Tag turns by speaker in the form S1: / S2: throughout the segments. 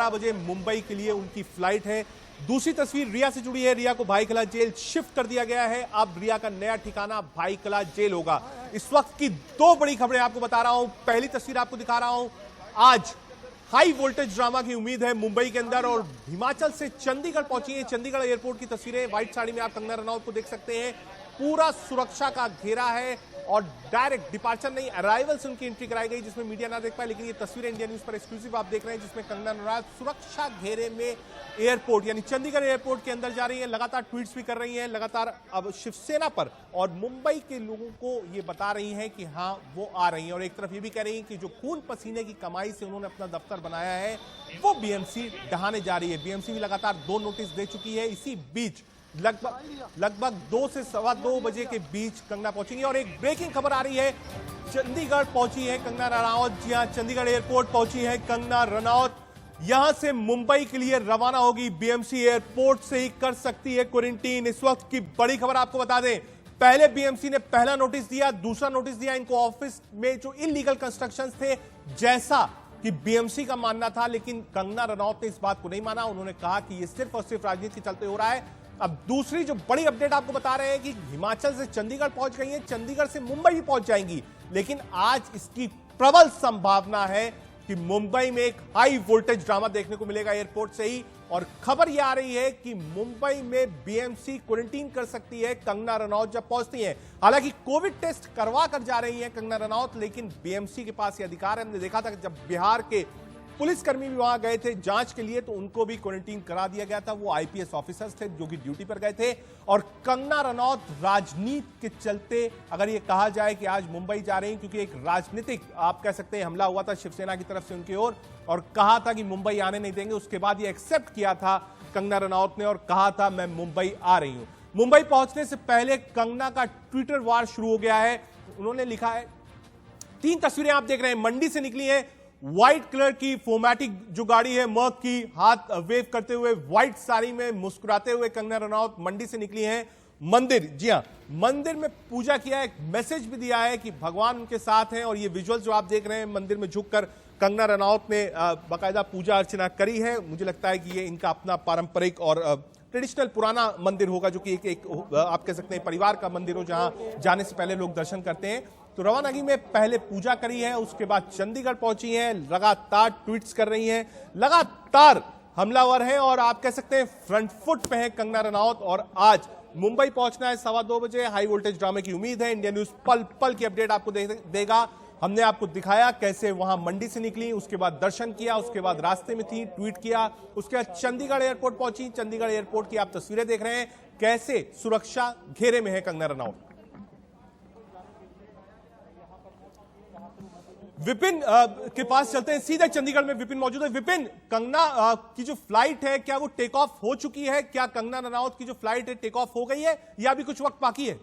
S1: 12 बजे मुंबई के लिए उनकी फ्लाइट है। दूसरी तस्वीर रिया से जुड़ी है। रिया को भाईकला जेल शिफ्ट कर दिया गया है। अब रिया का नया ठिकाना भाईकला जेल होगा। इस वक्त की दो बड़ी खबरें आपको बता रहा हूं। पहली तस्वीर आपको दिखा रहा हूं। आज हाई वोल्टेज ड्रामा की उम्मीद है मुंबई के अंदर, और हिमाचल से चंडीगढ़ पहुंची है। चंडीगढ़ एयरपोर्ट की तस्वीरें, व्हाइट साड़ी में आप कंगना रनौत को देख सकते हैं। पूरा सुरक्षा का घेरा है और डायरेक्ट डिपार्चर नहीं, अराइवल से उनकी एंट्री कराई गई, जिसमें मीडिया ना देख पाए। लेकिन ये तस्वीरें इंडिया न्यूज पर एक्सक्लूसिव आप देख रहे हैं, जिसमें कंगना रनौत सुरक्षा घेरे में एयरपोर्ट यानी चंडीगढ़ एयरपोर्ट के अंदर जा रही है। लगातार ट्वीट्स भी कर रही हैं, लगातार अब शिवसेना पर और मुंबई के लोगों को ये बता रही हैं कि हाँ वो आ रही हैं। और एक तरफ ये भी कह रही हैं कि जो खून पसीने की कमाई से उन्होंने अपना दफ्तर बनाया है वो बीएमसी ढहाने जा रही है। बीएमसी भी लगातार 2 नोटिस दे चुकी है। इसी बीच लगभग 2 से सवा 2 बजे के बीच कंगना पहुंचेंगी। और एक ब्रेकिंग खबर आ रही है, चंडीगढ़ पहुंची है कंगना रनौत। जी हां, चंडीगढ़ एयरपोर्ट पहुंची है कंगना रनौत। यहां से मुंबई के लिए रवाना होगी। बीएमसी एयरपोर्ट से ही कर सकती है क्वारंटीन। इस वक्त की बड़ी खबर आपको बता दें, पहले बीएमसी ने पहला नोटिस दिया, दूसरा नोटिस दिया इनको ऑफिस में जो इलीगल कंस्ट्रक्शंस थे, जैसा कि बीएमसी का मानना था। लेकिन कंगना रनौत ने इस बात को नहीं माना। उन्होंने कहा कि यह सिर्फ और सिर्फ राजनीति के चलते हो रहा है। अब दूसरी जो बड़ी अपडेट आपको बता रहे हैं कि हिमाचल से चंडीगढ़ पहुंच गई है, चंडीगढ़ से मुंबई भी पहुंच जाएंगी। लेकिन आज इसकी प्रबल संभावना है कि मुंबई में एक हाई वोल्टेज ड्रामा देखने को मिलेगा एयरपोर्ट से ही। और खबर यह आ रही है कि मुंबई में बीएमसी क्वारंटीन कर सकती है कंगना रनौत जब पहुंचती है। हालांकि कोविड टेस्ट करवा कर जा रही है कंगना रनौत, लेकिन बीएमसी के पास यह अधिकार है। हमने देखा था कि जब बिहार के पुलिसकर्मी भी वहां गए थे जांच के लिए, तो उनको भी क्वारंटीन करा दिया गया था। वो आईपीएस ऑफिसर्स थे जो कि ड्यूटी पर गए थे। और कंगना रनौत राजनीति के चलते, अगर ये कहा जाए कि आज मुंबई जा रही हैं, क्योंकि एक राजनीतिक आप कह सकते हैं हमला हुआ था शिवसेना की तरफ से उनकी ओर, और कहा था कि मुंबई आने नहीं देंगे। उसके बाद ये एक्सेप्ट किया था कंगना रनौत ने और कहा था मैं मुंबई आ रही हूं। मुंबई पहुंचने से पहले कंगना का ट्विटर वार शुरू हो गया है। उन्होंने लिखा है, 3 तस्वीरें आप देख रहे हैं, मंडी से निकली है। व्हाइट कलर की फोमैटिक जो गाड़ी है मर्क की, हाथ वेव करते हुए व्हाइट साड़ी में मुस्कुराते हुए कंगना रनौत मंडी से निकली हैं। मंदिर, जी हां, मंदिर में पूजा किया, एक मैसेज भी दिया है कि भगवान उनके साथ हैं। और ये विजुअल जो आप देख रहे हैं, मंदिर में झुककर कंगना रनौत ने बाकायदा पूजा अर्चना करी है। मुझे लगता है कि ये इनका अपना पारंपरिक और ट्रेडिशनल पुराना मंदिर होगा, जो कि एक आप कह सकते हैं परिवार का मंदिर हो, जहां जाने से पहले लोग दर्शन करते हैं। तो रवानगी में पहले पूजा करी है, उसके बाद चंडीगढ़ पहुंची हैं, लगातार ट्वीट्स कर रही हैं, लगातार हमलावर हैं, और आप कह सकते हैं फ्रंट फुट पे है कंगना रनौत। और आज मुंबई पहुंचना है 2:15 बजे। हाई वोल्टेज ड्रामे की उम्मीद है। इंडिया न्यूज पल पल की अपडेट आपको देगा। हमने आपको दिखाया कैसे वहां मंडी से निकली, उसके बाद दर्शन किया, उसके बाद रास्ते में थी, ट्वीट किया, उसके बाद चंडीगढ़ एयरपोर्ट पहुंची। चंडीगढ़ एयरपोर्ट की आप तस्वीरें देख रहे हैं, कैसे सुरक्षा घेरे में है कंगना रनौत। विपिन के पास चलते हैं, सीधे चंडीगढ़ में विपिन मौजूद है। विपिन, कंगना की जो फ्लाइट है क्या वो टेक ऑफ हो चुकी है? क्या कंगना रनौत की जो फ्लाइट है टेक ऑफ हो गई है या अभी कुछ वक्त बाकी है?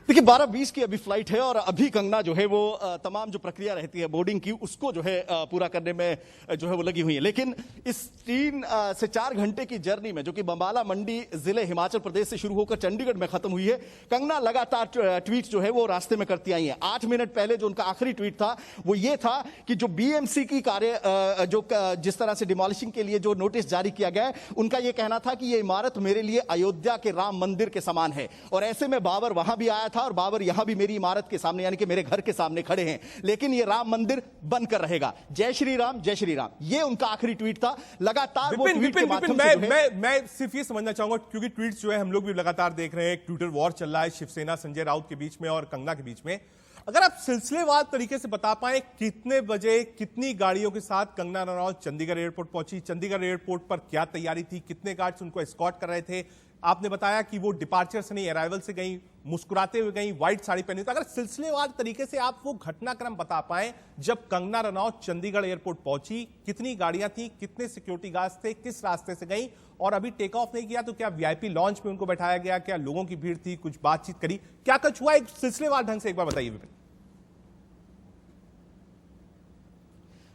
S2: देखिए 12:20 की अभी फ्लाइट है, और अभी कंगना जो है वो तमाम जो प्रक्रिया रहती है बोर्डिंग की, उसको जो है पूरा करने में जो है वो लगी हुई है। लेकिन इस 3 से 4 घंटे की जर्नी में, जो कि बंबाला मंडी जिले हिमाचल प्रदेश से शुरू होकर चंडीगढ़ में खत्म हुई है, कंगना लगातार ट्वीट जो है वो रास्ते में करती आई है। 8 मिनट पहले जो उनका आखिरी ट्वीट था वो ये था कि जो बीएमसी की कार्य जो जिस तरह से डिमोलिशिंग के लिए जो नोटिस जारी किया गया है, उनका यह कहना था कि यह इमारत मेरे लिए अयोध्या के राम मंदिर के समान है, और ऐसे में बाबर वहां भी आया था और बाबर यहां भी मेरी इमारत के सामने यानी कि मेरे घर के सामने खड़े हैं, लेकिन ये राम मंदिर बनकर रहेगा। जय श्री राम, जय श्री राम, ये उनका आखिरी ट्वीट था। लगातार वो ट्वीट के माध्यम से
S1: मैं सिर्फ ये समझना चाहूंगा, क्योंकि ट्वीट्स जो है हम लोग भी लगातार देख रहे हैं, एक ट्विटर वॉर चल रहा है शिवसेना संजय राउत के बीच में और कंगना के बीच में। अगर आप सिलसिलेवार तरीके से बता पाए, कितने बजे कितनी गाड़ियों के साथ कंगना रनौत चंडीगढ़ एयरपोर्ट पहुंची, चंडीगढ़ एयरपोर्ट पर क्या तैयारी थी, कितने गार्ड्स उनको एस्कॉर्ट कर रहे थे? आपने बताया कि वो डिपार्चर से नहीं अराइवल से गई, मुस्कुराते हुए गई, व्हाइट साड़ी पहनी। तो अगर सिलसिलेवार तरीके से आप वो घटनाक्रम बता पाए, जब कंगना रनौत चंडीगढ़ एयरपोर्ट पहुंची, कितनी गाड़ियां थी, कितने सिक्योरिटी गार्ड्स थे, किस रास्ते से गई, और अभी टेक ऑफ नहीं किया तो क्या वीआईपी लॉन्च में उनको बैठाया गया, क्या लोगों की भीड़ थी, कुछ बातचीत करी, क्या कुछ हुआ? एक सिलसिलेवार ढंग से एक बार बताइए विपिन।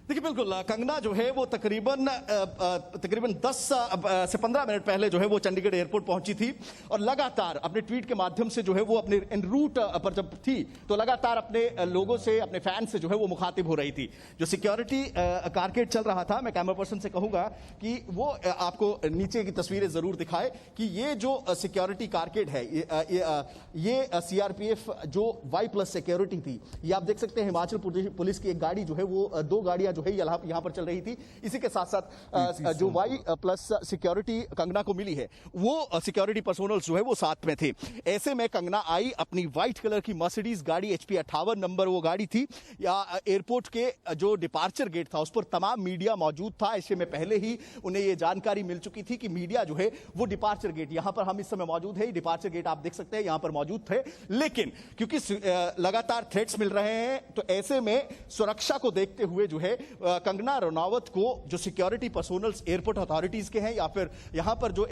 S2: देखिए बिल्कुल कंगना जो है वो तकरीबन 10 से 15 मिनट पहले जो है वो चंडीगढ़ एयरपोर्ट पहुंची थी और लगातार अपने ट्वीट के माध्यम से जो है वो अपने एन रूट पर जब थी तो लगातार अपने लोगों से, अपने फैन से जो है वो मुखातिब हो रही थी। जो सिक्योरिटी कारकेड चल रहा था, मैं कैमरा पर्सन से कहूंगा कि वो आपको नीचे की तस्वीरें जरूर दिखाए कि ये जो सिक्योरिटी कारकेड है ये सीआरपीएफ जो Y+ सिक्योरिटी थी, ये आप देख सकते हैं हिमाचल पुलिस की एक गाड़ी जो है वो 2 गाड़ियां जो है यहां पर चल रही थी। इसी के साथ साथ जो Y+ सिक्योरिटी कंगना को मिली है वो सिक्योरिटी पर्सोनल्स जो है वो साथ में थे। ऐसे में कंगना आई, अपनी व्हाइट कलर की मर्सिडीज गाड़ी HP 58 नंबर वो गाड़ी थी, या एयरपोर्ट के जो डिपार्चर गेट था उस पर तमाम मीडिया मौजूद था। ऐसे में पहले ही उन्हें ये जानकारी मिल चुकी थी कि मीडिया जो है वो डिपार्चर गेट, यहां पर हम इस समय मौजूद है, डिपार्चर गेट आप देख सकते हैं यहां पर मौजूद थे। लेकिन क्योंकि लगातार थ्रेट्स मिल रहे हैं तो ऐसे में सुरक्षा को देखते हुए जो है कंगना रनौत को जो सिक्योरिटी पर्सोनल्स एयरपोर्ट अथॉरिटीज के हैं या फिर यहां पर जो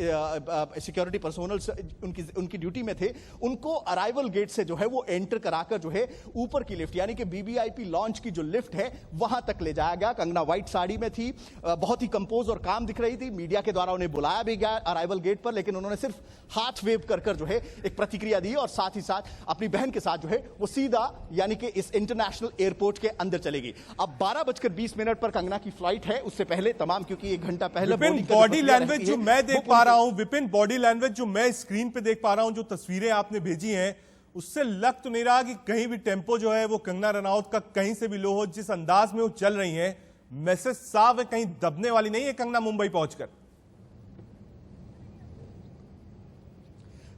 S2: सिक्योरिटी पर्सोनल्स उनकी ड्यूटी में थे, उनको अराइवल गेट से जो है वो एंटर कराकर जो है ऊपर की लिफ्ट यानी कि BBIP लॉन्च की जो लिफ्ट है वहां तक ले जाया गया। कंगना व्हाइट साड़ी में थी, बहुत ही कंपोज और काम दिख रही थी। मीडिया के द्वारा उन्हें बुलाया भी गया अराइवल गेट पर, लेकिन उन्होंने सिर्फ हाथ वेव कर जो है एक प्रतिक्रिया दी और साथ ही साथ अपनी बहन के साथ जो है वो सीधा यानी कि इस इंटरनेशनल एयरपोर्ट के अंदर चलेगी। अब 12:20 पर कंगना की फ्लाइट है, उससे पहले तमाम क्योंकि 1 घंटा पहले
S1: बॉडी लैंग्वेज जो मैं देख पा रहा हूं, विपिन बॉडी लैंग्वेज जो मैं स्क्रीन पे देख पा रहा हूं, जो तस्वीरें आपने भेजी हैं उससे लग तो नहीं रहा कि कहीं भी टेम्पो जो है वो कंगना रनौत का कहीं से भी लो हो। जिस अंदाज में वो चल रही हैं, मैसेज साफ है, कहीं दबने वाली नहीं है कंगना मुंबई पहुंचकर।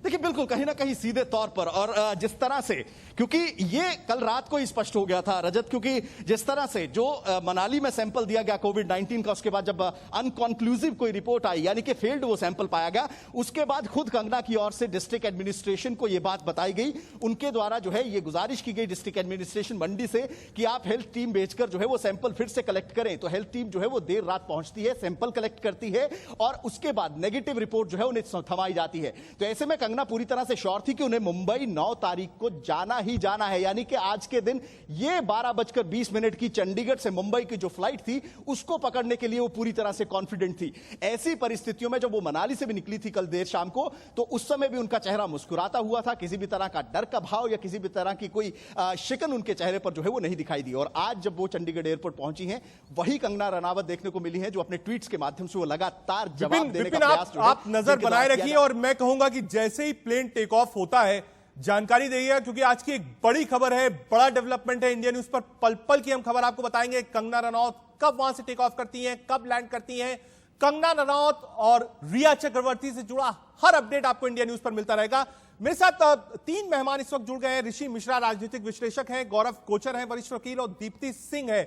S2: देखिए बिल्कुल कहीं ना कहीं सीधे तौर पर, और जिस तरह से, क्योंकि ये कल रात को ही स्पष्ट हो गया था रजत, क्योंकि जिस तरह से जो मनाली में सैंपल दिया गया कोविड-19 का, उसके बाद जब अनकंक्लूसिव कोई रिपोर्ट आई यानी कि फेल्ड वो सैंपल पाया गया, उसके बाद खुद कंगना की ओर से डिस्ट्रिक्ट एडमिनिस्ट्रेशन को ये बात बताई गई। उनके द्वारा जो है ये गुजारिश की गई डिस्ट्रिक्ट एडमिनिस्ट्रेशन मंडी से कि आप हेल्थ टीम भेजकर जो है वो सैंपल फिर से कलेक्ट करें। तो हेल्थ टीम जो है वो देर रात पहुंचती है, सैंपल कलेक्ट करती है और उसके बाद नेगेटिव रिपोर्ट जो है उन्हें थमाई जाती है। तो ऐसे में कंगना पूरी तरह से श्योर थी कि उन्हें मुंबई 9 तारीख को जाना ही जाना है, यानी कि आज के दिन ये 12:20 की चंडीगढ़ से मुंबई की जो फ्लाइट थी उसको पकड़ने के लिए वो पूरी तरह से कॉन्फिडेंट थी। ऐसी परिस्थितियों में जब वो मनाली से भी निकली थी कल देर शाम को, तो उस समय भी उनका चेहरा मुस्कुराता हुआ था, किसी भी तरह का डर का भाव या किसी भी तरह की कोई शिकन उनके चेहरे पर जो है वो नहीं दिखाई दी। और आज जब वो चंडीगढ़ एयरपोर्ट पहुंची हैं, वही कंगना रनावत देखने को मिली है जो अपने ट्वीट्स के माध्यम से वो लगातार जवाब देने का प्रयास
S1: आप नजर बनाए रखिए। और मैं कहूंगा कि जैसे ही प्लेन टेक ऑफ होता है जानकारी देइएगा, क्योंकि आज की एक बड़ी खबर है, बड़ा डेवलपमेंट है इंडिया न्यूज पर। पल पल की हम खबर आपको बताएंगे। कंगना रनौत कब वहां से टेक ऑफ करती हैं, कब लैंड करती हैं। कंगना रनौत और रिया चक्रवर्ती से जुड़ा हर अपडेट आपको इंडिया न्यूज पर मिलता रहेगा। मेरे साथ 3 मेहमान इस वक्त जुड़ गए हैं। ऋषि मिश्रा राजनीतिक विश्लेषक हैं, गौरव कोचर हैं वरिष्ठ वकील, और दीप्ति सिंह है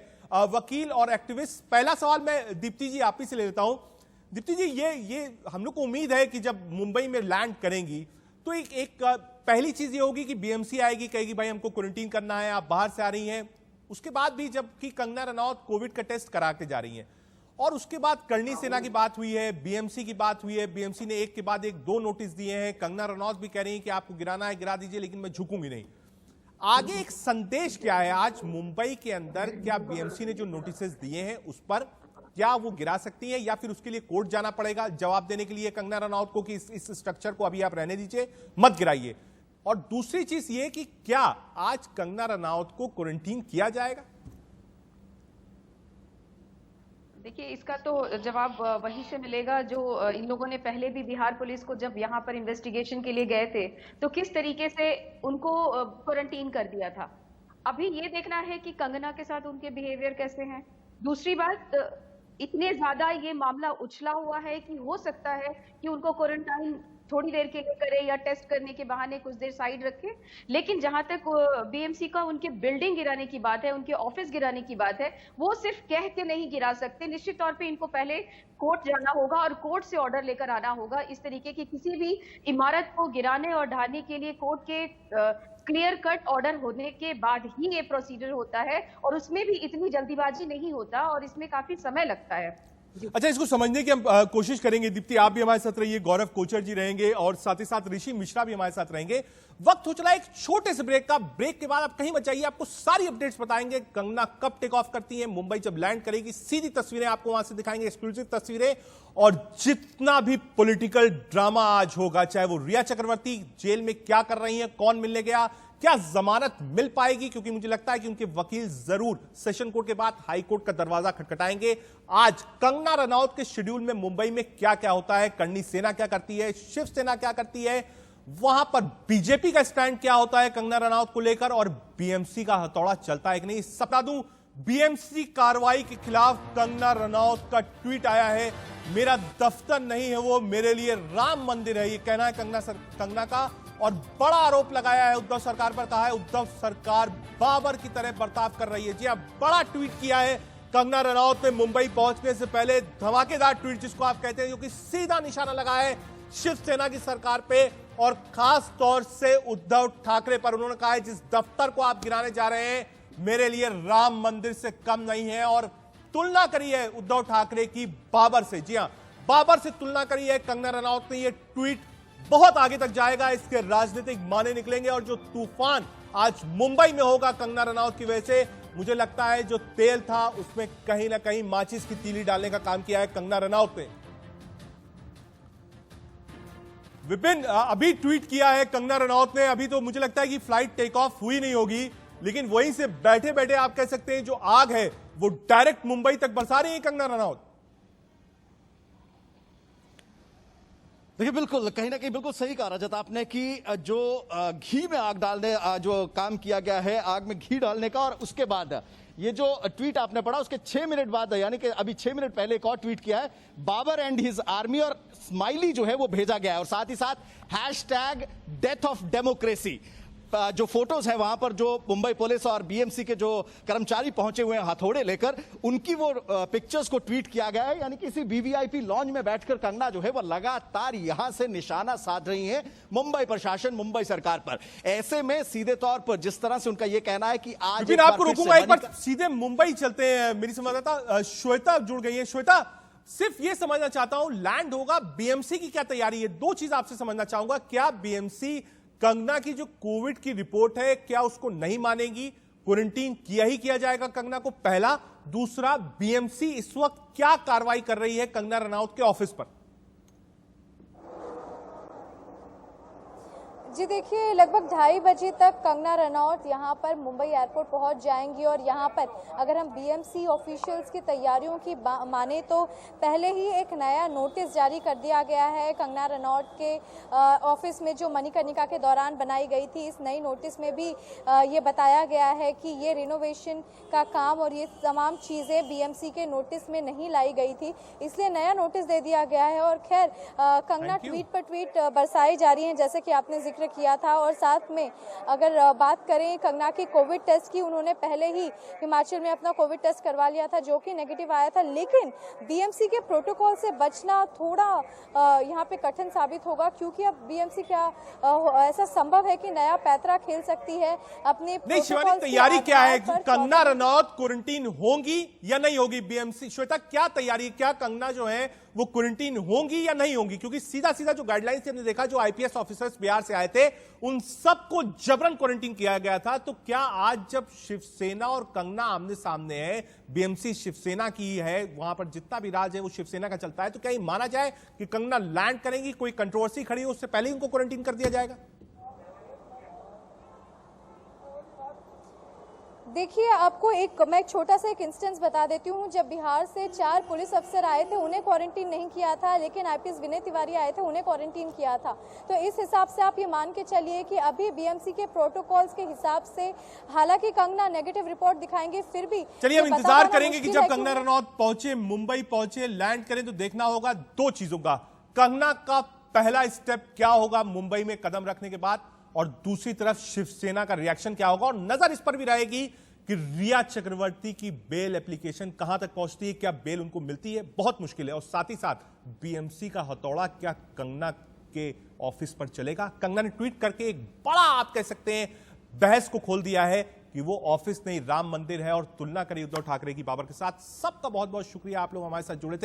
S1: वकील और एक्टिविस्ट। पहला सवाल मैं दीप्ति जी आप ही से ले लेता हूं। दीप्ति जी, ये हम लोग को उम्मीद है कि जब मुंबई में लैंड करेंगी तो एक पहली चीज ये होगी कि बीएमसी आएगी, कहेगी भाई हमको क्वारंटीन करना है, आप बाहर से आ रही हैं। उसके बाद भी जबकि कंगना रनौत कोविड का टेस्ट करा के जा रही हैं, और उसके बाद करणी सेना की बात हुई है, बीएमसी की बात हुई है, बीएमसी ने एक के बाद एक 2 नोटिस दिए हैं। कंगना रनौत भी कह रही है कि आपको गिराना है गिरा दीजिए, लेकिन मैं झुकूंगी नहीं। आगे एक संदेश क्या है आज मुंबई के अंदर? क्या बीएमसी ने जो नोटिस दिए हैं उस पर क्या वो गिरा सकती है, या फिर उसके लिए कोर्ट जाना पड़ेगा जवाब देने के लिए कंगना रनौत को कि इस स्ट्रक्चर को अभी आप रहने दीजिए, मत गिराइए? और दूसरी चीज ये कि क्या आज कंगना रनौत को क्वारंटीन किया जाएगा?
S3: देखिए, इसका तो जवाब वहीं से मिलेगा जो इन लोगों ने पहले भी बिहार पुलिस को जब यहाँ पर इन्वेस्टिगेशन के लिए गए थे तो किस तरीके से उनको क्वारंटीन कर दिया था। अभी ये देखना है कि कंगना के साथ उनके बिहेवियर कैसे हैं। दूसरी बात, इतने ज्यादा ये मामला उछला हुआ है कि हो सकता है कि उनको क्वारंटाइन थोड़ी देर के लिए करे या टेस्ट करने के बहाने कुछ देर साइड रखे। लेकिन जहां तक बीएमसी का उनके बिल्डिंग गिराने की बात है, उनके ऑफिस गिराने की बात है, वो सिर्फ कह के नहीं गिरा सकते। निश्चित तौर पे इनको पहले कोर्ट जाना होगा और कोर्ट से ऑर्डर लेकर आना होगा। इस तरीके की किसी भी इमारत को गिराने और ढाने के लिए कोर्ट के क्लियर कट ऑर्डर होने के बाद ही ये प्रोसीजर होता है, और उसमें भी इतनी जल्दीबाजी नहीं होता और इसमें काफी समय लगता है।
S1: अच्छा, इसको समझने की हम कोशिश करेंगे। दीप्ति, आप भी हमारे साथ रहिए, गौरव कोचर जी रहेंगे और साथ ही साथ ऋषि मिश्रा भी हमारे साथ रहेंगे। वक्त हो चला एक छोटे से ब्रेक का। ब्रेक के बाद आप कहीं मत जाइए, आपको सारी अपडेट्स बताएंगे। कंगना कब टेक ऑफ करती है, मुंबई जब लैंड करेगी, सीधी तस्वीरें आपको वहां से दिखाएंगे, एक्सक्लूसिव तस्वीरें। और जितना भी पॉलिटिकल ड्रामा आज होगा, चाहे वो रिया चक्रवर्ती जेल में क्या कर रही है, कौन मिलने गया, क्या जमानत मिल पाएगी, क्योंकि मुझे लगता है कि उनके वकील जरूर सेशन कोर्ट के बाद हाई कोर्ट का दरवाजा खटखटाएंगे। आज कंगना रनौत के शेड्यूल में मुंबई में क्या क्या होता है, करनी सेना क्या करती है, शिवसेना क्या करती है, वहां पर बीजेपी का स्टैंड क्या होता है कंगना रनौत को लेकर, और बीएमसी का हथौड़ा चलता है कि नहीं। सब बता दूं, बीएमसी कार्रवाई के खिलाफ कंगना रनौत का ट्वीट आया है। मेरा दफ्तर नहीं है वो, मेरे लिए राम मंदिर है, ये कहना है कंगना का। और बड़ा आरोप लगाया है उद्धव सरकार पर, कहा है उद्धव सरकार बाबर की तरह बर्ताव कर रही है। जी हां, बड़ा ट्वीट किया है कंगना रनौत ने मुंबई पहुंचने से पहले। धमाकेदार ट्वीट जिसको आप कहते हैं, जो कि सीधा निशाना लगा है शिवसेना की सरकार पे और खास तौर से उद्धव ठाकरे पर। उन्होंने कहा है जिस दफ्तर को आप गिराने जा रहे हैं मेरे लिए राम मंदिर से कम नहीं है, और तुलना करी है उद्धव ठाकरे की बाबर से। जी हां, बाबर से तुलना करी है कंगना रनौत ने। यह ट्वीट बहुत आगे तक जाएगा, इसके राजनीतिक माने निकलेंगे, और जो तूफान आज मुंबई में होगा कंगना रनौत की वजह से, मुझे लगता है जो तेल था उसमें कहीं ना कहीं माचिस की तीली डालने का काम किया है कंगना रनौत ने। विपिन, अभी ट्वीट किया है कंगना रनौत ने। अभी तो मुझे लगता है कि फ्लाइट टेक ऑफ हुई नहीं होगी, लेकिन वहीं से बैठे बैठे आप कह सकते हैं जो आग है वो डायरेक्ट मुंबई तक बरसा रही है कंगना रनौत।
S2: देखिए, बिल्कुल कहीं ना कहीं बिल्कुल सही कहा रजत आपने कि जो घी में आग डालने जो काम किया गया है, आग में घी डालने का, और उसके बाद ये जो ट्वीट आपने पढ़ा उसके 6 मिनट बाद, यानी कि अभी 6 मिनट पहले एक और ट्वीट किया है बाबर एंड हिज आर्मी, और स्माइली जो है वो भेजा गया है, और साथ ही साथ हैशटैग डेथ ऑफ डेमोक्रेसी। जो फोटोज है वहां पर जो मुंबई पुलिस और बीएमसी के जो कर्मचारी पहुंचे हुए हैं हथौड़े लेकर, उनकी वो पिक्चर्स को ट्वीट किया गया है। यानी किसी वीवीआईपी लॉन्ज में बैठकर कंगना जो है वो लगातार यहां से निशाना साध रही है मुंबई प्रशासन, मुंबई सरकार पर। ऐसे में सीधे तौर पर जिस तरह से उनका यह कहना है कि आज
S1: आपको रोकूंगा, एक बार सीधे मुंबई चलते हैं। मेरी संवाददाता श्वेता जुड़ गई है। श्वेता, सिर्फ ये समझना चाहता हूं, लैंड होगा, बीएमसी की क्या तैयारी है? दो चीज आपसे समझना चाहूंगा। क्या बीएमसी कंगना की जो कोविड की रिपोर्ट है क्या उसको नहीं मानेगी? क्वारंटीन किया ही किया जाएगा कंगना को, पहला। दूसरा, बीएमसी इस वक्त क्या कार्रवाई कर रही है कंगना रनौत के ऑफिस पर?
S4: जी देखिए, लगभग 2:30 बजे तक कंगना रनौत यहाँ पर मुंबई एयरपोर्ट पहुँच जाएंगी, और यहाँ पर अगर हम बीएमसी ऑफिशियल्स की तैयारियों की माने तो पहले ही एक नया नोटिस जारी कर दिया गया है कंगना रनौत के ऑफिस में, जो मणिकर्णिका के दौरान बनाई गई थी। इस नई नोटिस में भी ये बताया गया है कि ये रिनोवेशन का काम और ये तमाम चीज़ें बीएमसी के नोटिस में नहीं लाई गई थी, इसलिए नया नोटिस दे दिया गया है। और खैर, कंगना ट्वीट पर ट्वीट बरसाई जा रही हैं, जैसे कि आपने जिक्र किया था। और साथ में अगर बात करें कंगना की कोविड टेस्ट की, उन्होंने पहले ही हिमाचल में अपना कोविड टेस्ट करवा लिया था जो कि नेगेटिव आया था, लेकिन बीएमसी के प्रोटोकॉल से बचना थोड़ा यहाँ पे कठिन साबित होगा, क्योंकि अब बीएमसी क्या ऐसा संभव है कि नया पैतरा खेल सकती है अपने
S1: शिवानी, तैयारी क्या है? कंगना रनौत क्वारंटीन होंगी या नहीं होगी? बीएमसी, श्वेता, क्या तैयारी, क्या कंगना जो है वो क्वारंटीन होंगी या नहीं होंगी? क्योंकि सीधा सीधा जो गाइडलाइंस हमने देखा, जो आईपीएस ऑफिसर्स बिहार से आए थे उन सबको जबरन क्वारंटीन किया गया था। तो क्या आज जब शिवसेना और कंगना आमने सामने है, बीएमसी शिवसेना की है, वहां पर जितना भी राज है वो शिवसेना का चलता है, तो क्या ये माना जाए कि कंगना लैंड करेंगी, कोई कंट्रोवर्सी खड़ी हो उससे पहले ही उनको क्वारंटीन कर दिया जाएगा?
S4: देखिए, आपको मैं एक छोटा सा एक इंस्टेंस बता देती हूँ। जब बिहार से 4 पुलिस अफसर आए थे, उन्हें क्वारंटीन नहीं किया था, लेकिन आईपीएस विनय तिवारी आए थे, उन्हें क्वारंटीन किया था। तो इस हिसाब से आप ये मान के चलिए कि अभी बीएमसी के प्रोटोकॉल्स के हिसाब से, हालांकि कंगना नेगेटिव रिपोर्ट दिखाएंगे, फिर भी
S1: चलिए हम इंतजार करेंगे कि जब कंगना रनौत पहुंचे, मुंबई पहुंचे, लैंड करें, तो देखना होगा दो चीजों का। कंगना का पहला स्टेप क्या होगा मुंबई में कदम रखने के बाद, और दूसरी तरफ शिवसेना का रिएक्शन क्या होगा। और नजर इस पर भी रहेगी कि रिया चक्रवर्ती की बेल एप्लीकेशन कहां तक पहुंचती है, क्या बेल उनको मिलती है? बहुत मुश्किल है। और साथ ही साथ बीएमसी का हथौड़ा क्या कंगना के ऑफिस पर चलेगा? कंगना ने ट्वीट करके एक बड़ा, आप कह सकते हैं, बहस को खोल दिया है कि वो ऑफिस नहीं राम मंदिर है, और तुलना करी उद्धव ठाकरे की बाबर के साथ। सबका बहुत बहुत शुक्रिया, आप लोग हमारे साथ जुड़े थे।